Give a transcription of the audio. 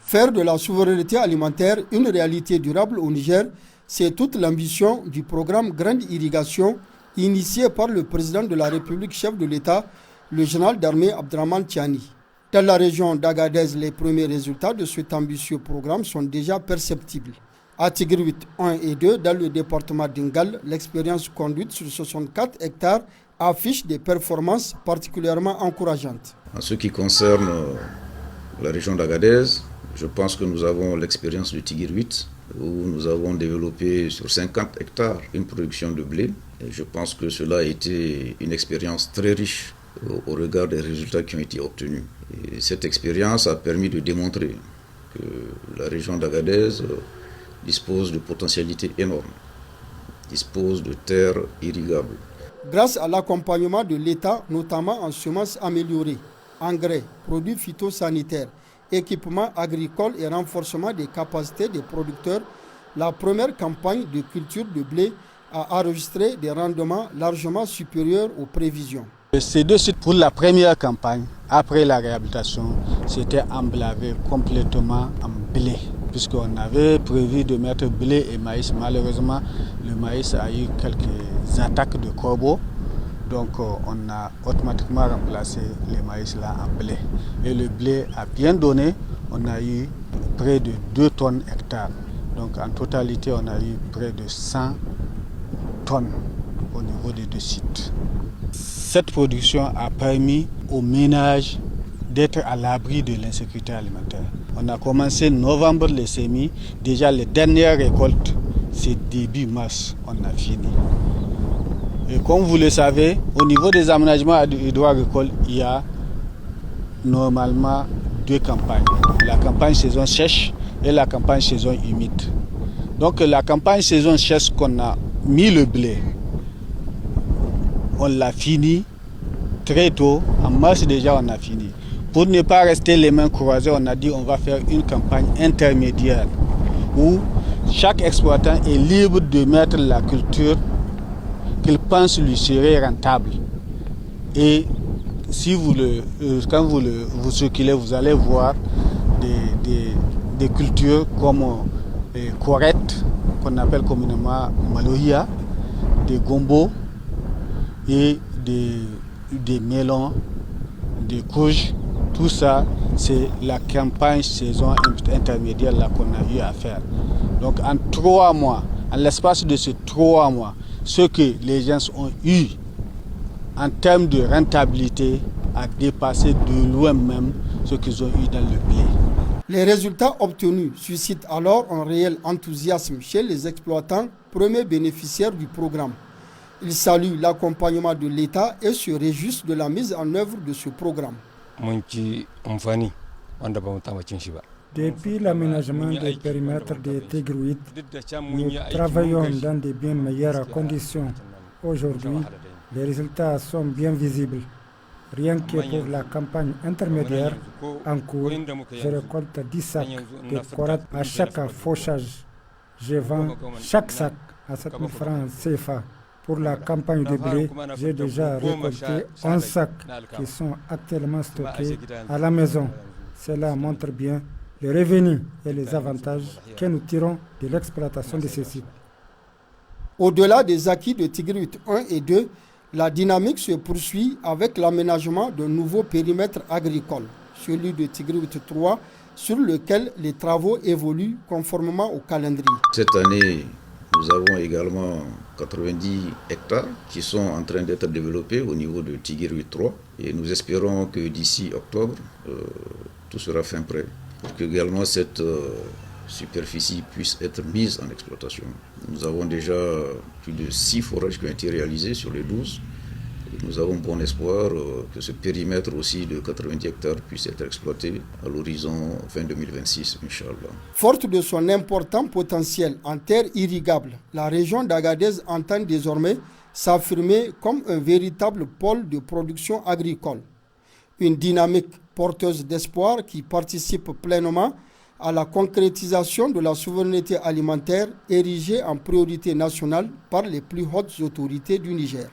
Faire de la souveraineté alimentaire une réalité durable au Niger, c'est toute l'ambition du programme Grande Irrigation initié par le président de la République, chef de l'État, le général d'armée Abdrahmane Tiani. Dans la région d'Agadez, les premiers résultats de cet ambitieux programme sont déjà perceptibles. À Tigruit 1 et 2, dans le département d'Ingal, l'expérience conduite sur 64 hectares affiche des performances particulièrement encourageantes. En ce qui concerne la région d'Agadez, je pense que nous avons l'expérience de Tigruit, où nous avons développé sur 50 hectares une production de blé. Et je pense que cela a été une expérience très riche au regard des résultats qui ont été obtenus. Et cette expérience a permis de démontrer que la région d'Agadez dispose de potentialités énormes, dispose de terres irrigables. Grâce à l'accompagnement de l'État, notamment en semences améliorées, engrais, produits phytosanitaires, équipements agricoles et renforcement des capacités des producteurs, la première campagne de culture de blé a enregistré des rendements largement supérieurs aux prévisions. Ces deux sites, pour la première campagne, après la réhabilitation, c'était emblavé complètement en blé. Puisqu'on avait prévu de mettre blé et maïs. Malheureusement, le maïs a eu quelques attaques de corbeaux. Donc on a automatiquement remplacé les maïs là en blé. Et le blé a bien donné. On a eu près de 2 tonnes hectares. Donc en totalité, on a eu près de 100 tonnes au niveau des deux sites. Cette production a permis aux ménages d'être à l'abri de l'insécurité alimentaire. On a commencé novembre les semis. Déjà les dernières récoltes, c'est début mars, on a fini. Et comme vous le savez, au niveau des aménagements hydro-agricoles, il y a normalement 2 campagnes. La campagne saison sèche et la campagne saison humide. Donc la campagne saison sèche qu'on a mis le blé, on l'a fini très tôt. En mars déjà, on a fini. Pour ne pas rester les mains croisées, on a dit on va faire une campagne intermédiaire où chaque exploitant est libre de mettre la culture qu'il pense lui serait rentable. Et si quand vous circulez, vous allez voir des cultures comme les corettes, qu'on appelle communément maloya, des gombos et des melons, des courges. Tout ça, c'est la campagne saison intermédiaire là qu'on a eu à faire. Donc en 3 mois, en l'espace de ces 3 mois, ce que les gens ont eu en termes de rentabilité a dépassé de loin même ce qu'ils ont eu dans le blé. Les résultats obtenus suscitent alors un réel enthousiasme chez les exploitants, premiers bénéficiaires du programme. Ils saluent l'accompagnement de l'État et se réjouissent de la mise en œuvre de ce programme. Depuis l'aménagement des périmètres de Tigruit, nous travaillons dans de bien meilleures conditions. Aujourd'hui, les résultats sont bien visibles. Rien que pour la campagne intermédiaire en cours, je récolte 10 sacs de corates à chaque fauchage. Je vends chaque sac à 7 000 francs CFA. Pour la campagne de blé, j'ai déjà récolté 11 sacs qui sont actuellement stockés à la maison. Cela montre bien les revenus et les avantages que nous tirons de l'exploitation de ces sites. Au-delà des acquis de Tigruit 1 et 2, la dynamique se poursuit avec l'aménagement de nouveaux périmètres agricoles, celui de Tigruit 3, sur lequel les travaux évoluent conformément au calendrier. Cette année, nous avons également 90 hectares qui sont en train d'être développés au niveau de Tigruit 3 et nous espérons que d'ici octobre, tout sera fin prêt pour que également cette superficie puisse être mise en exploitation. Nous avons déjà plus de 6 forages qui ont été réalisés sur les 12. Et nous avons bon espoir que ce périmètre aussi de 90 hectares puisse être exploité à l'horizon fin 2026, Inch'Allah. Forte de son important potentiel en terre irrigable, la région d'Agadez entend désormais s'affirmer comme un véritable pôle de production agricole. Une dynamique porteuse d'espoir qui participe pleinement à la concrétisation de la souveraineté alimentaire érigée en priorité nationale par les plus hautes autorités du Niger.